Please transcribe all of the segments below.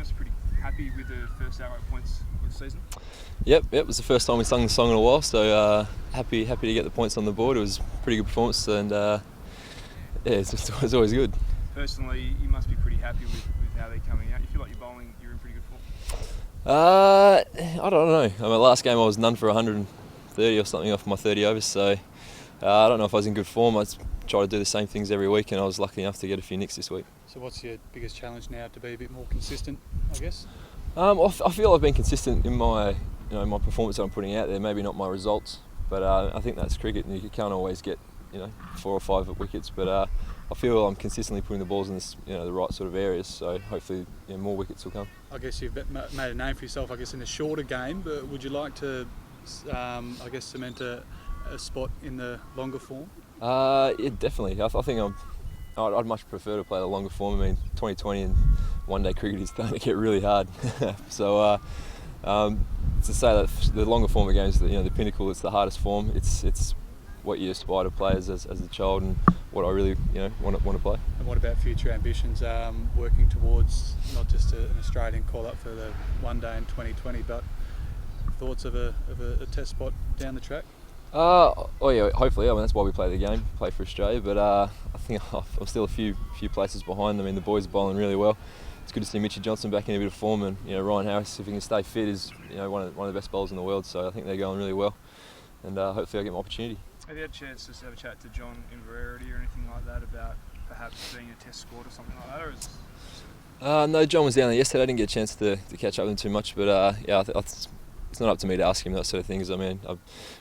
must be pretty happy with the first outright points of the season. Yep. It was the first time we sung the song in a while, so happy to get the points on the board. It was a pretty good performance, and it's always good. Personally, you must be pretty happy with how they're coming out. You feel like you're in pretty good form? I don't know. My last game I was none for 130 or something off my 30 overs, so I don't know if I was in good form. I try to do the same things every week, and I was lucky enough to get a few nicks this week. So what's your biggest challenge now, to be a bit more consistent, I guess? I feel I've been consistent in my my performance that I'm putting out there. Maybe not my results, but I think that's cricket, and you can't always get 4 or 5 wickets. But I feel I'm consistently putting the balls in this, the right sort of areas. So hopefully, more wickets will come. I guess you've made a name for yourself, in the shorter game. But would you like to, cement a spot in the longer form? Yeah, definitely. I think I'd much prefer to play the longer form. I mean, 2020 and one-day cricket is starting to get really hard. So to say that the longer form of games, the pinnacle, it's the hardest form. It's what you aspire to play as a child, and what I really want to play. And what about future ambitions? Working towards not just an Australian call-up for the one day in 2020, but thoughts of a test spot down the track? Yeah, hopefully. I mean, that's why we play the game, play for Australia. But I think I'm still a few places behind. I mean, the boys are bowling really well. It's good to see Mitchell Johnson back in a bit of form, and Ryan Harris, if he can stay fit, is one of the best bowlers in the world. So I think they're going really well, and hopefully I get my opportunity. Have you had a chance to have a chat to John Inverarity or anything like that about perhaps being a test squad or something like that? Or is No, John was down there yesterday. I didn't get a chance to catch up with him too much, but it's not up to me to ask him that sort of things. I mean,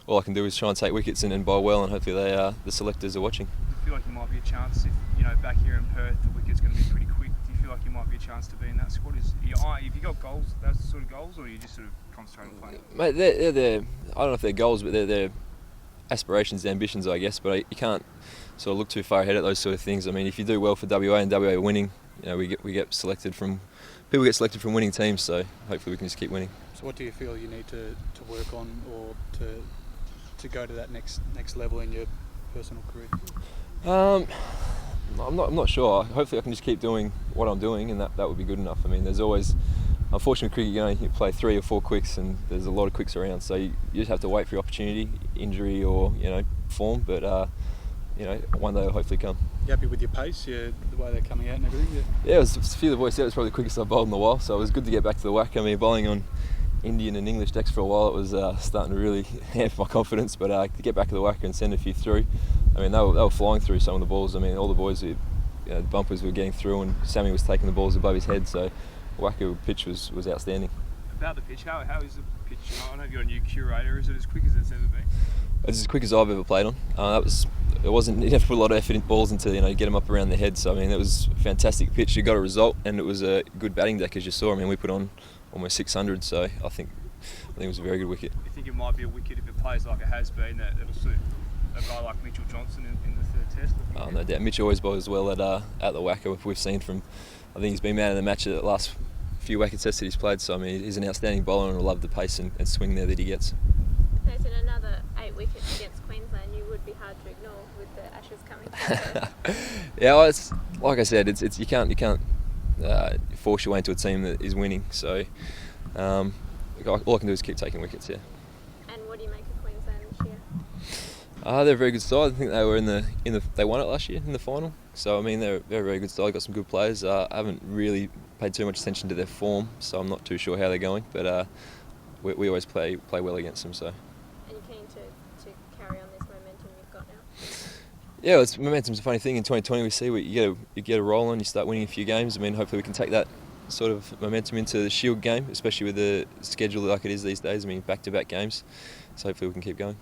all I can do is try and take wickets and bowl well, and hopefully the selectors are watching. Do you feel like you might be a chance if back here in Perth the wicket's going to be pretty quick? Do you feel like you might be a chance to be in that squad? Have you got goals, those sort of goals, or are you just sort of concentrating on playing? Mate, they're I don't know if they're goals, but they're aspirations, ambitions, I guess. But you can't sort of look too far ahead at those sort of things. I mean, if you do well for WA and WA are winning, we get selected from winning teams. So hopefully we can just keep winning. So what do you feel you need to work on, or to go to that next level in your personal career? I'm not sure. Hopefully I can just keep doing what I'm doing, and that would be good enough. I mean, there's always, unfortunately, cricket, you only play 3 or 4 quicks, and there's a lot of quicks around. So you just have to wait for your opportunity, injury or form. But one day will hopefully come. You happy with your pace, the way they're coming out and everything? Yeah, it was a few of the boys said it was probably the quickest I've bowled in a while. So it was good to get back to the WACA. I mean, bowling on Indian and English decks for a while, it was starting to really hamper my confidence. But to get back to the WACA and send a few through, I mean, they were flying through some of the balls. I mean, all the boys, the bumpers were getting through, and Sammy was taking the balls above his head. So the WACA pitch was outstanding. About the pitch, how is the pitch? I know you've got a new curator. Is it as quick as it's ever been? It's as quick as I've ever played on. You didn't have to put a lot of effort in balls into get them up around the head. So I mean, it was a fantastic pitch. You got a result, and it was a good batting deck, as you saw. I mean, we put on almost 600, so I think it was a very good wicket. You think it might be a wicket if it plays like it has been, that'll suit a guy like Mitchell Johnson in the third test? Oh, no doubt. Mitch always bowls well at the WACA. We've seen from, I think he's been man of the match at the last few WACA tests that he's played. So I mean, he's an outstanding bowler, and I love the pace and swing there that he gets. Nathan, another 8 wickets against Queensland, you would be hard to ignore with the Ashes coming. Yeah, well, it's like I said, it's you can't force your way into a team that is winning. So all I can do is keep taking wickets. Yeah. And what do you make of Queensland this year? They're a very good side. I think they were they won it last year in the final. So I mean, they're a very good side. Got some good players. I haven't really paid too much attention to their form, so I'm not too sure how they're going. But we always play well against them. So. And you're keen to carry on this momentum you've got now? Yeah, momentum's a funny thing. In 2020, we see you get a roll on, you start winning a few games. I mean, hopefully we can take that sort of momentum into the Shield game, especially with the schedule like it is these days. I mean, back-to-back games. So hopefully we can keep going.